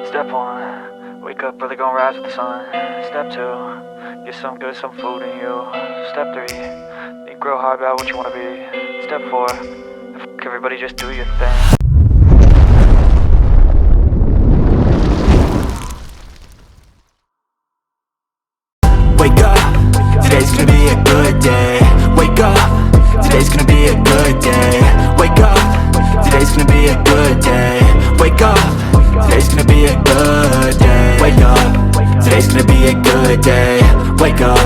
Step 1, wake up early, gonna rise with the sun. Step 2, get some good, some food in you. Step 3, think real hard about what you wanna be. Step 4, fuck everybody, just do your thing. Wake up, today's gonna be a good day. Wake up, today's gonna be a good day. Wake up, today's gonna be a good day. Wake up, today's gonna be a good day. Wake up, today's gonna be a good day. Wake up,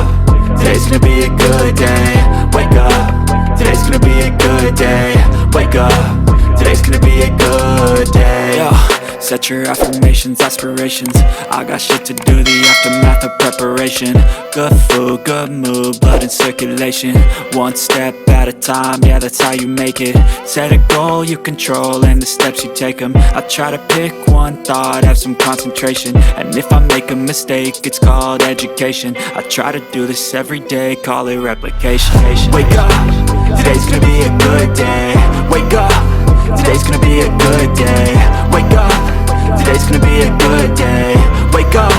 today's gonna be a good day. Wake up, today's gonna be a good day. Wake up, today's gonna be a good day. Yo. Set your affirmations, aspirations. I got shit to do, the aftermath of preparation. Good food, good mood, blood in circulation. One step at a time, yeah, that's how you make it. Set a goal you control and the steps you take them. I try to pick one thought, have some concentration. And if I make a mistake, it's called education. I try to do this every day, call it replication. Wake up, today's gonna be a good day. Wake up, today's gonna be a good day. Wake up, today's gonna be a good day. Wake up,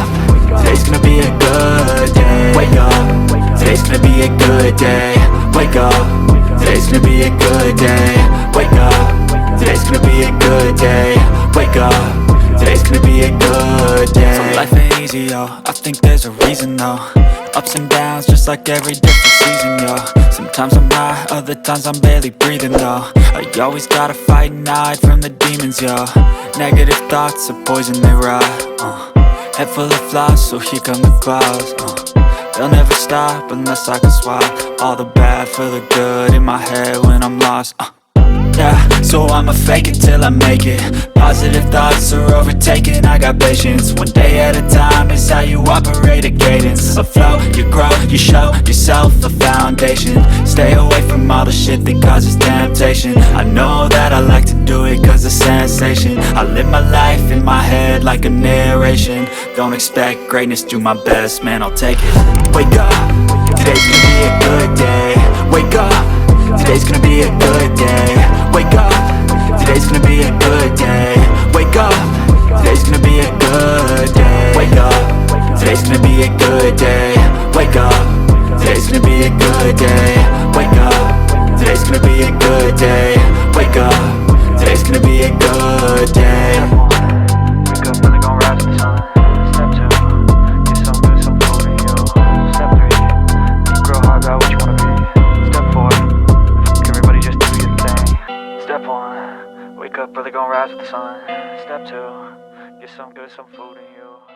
today's gonna be a good day. Wake up, today's gonna be a good day. Wake up, today's gonna be a good day. Wake up, today's gonna be a good day. Wake up, today's gonna be a good day. So life ain't easy, yo, I think there's a reason though. Ups and downs, just like every different season, yo. Sometimes I'm high, other times I'm barely breathing, though. I always gotta fight and hide from the demons, yo. Negative thoughts are poison, they rot. Head full of flies, so here come the clouds. They'll never stop unless I can swap all the bad for the good in my head when I'm lost. Yeah, so I'ma fake it till I make it. Positive thoughts are overtaken, I got patience. One day at a time is how you operate a cadence. A flow, you grow, you show yourself a foundation. Stay away from all the shit that causes temptation. I know that I like to do it cause it's sensation. I live my life in my head like a narration. Don't expect greatness, do my best, man, I'll take it. Wake up, today's gonna be a good day. Wake up, today's gonna be a good day. Wake up, today's gonna be a good day. Wake up, today's gonna be a good day. Wake up, today's gonna be a good day. Wake up, today's gonna be a good day. Wake up, today's gonna be a good day. Wake up, today's gonna be a good day. Wake up, really gonna rise with the sun. Step 2, get some good, some food in you. Step 3, think real hard about what you wanna be. Step 4, everybody just do your thing. Step 1, wake up early, gonna rise with the sun. Step 2, get some good, some food in you.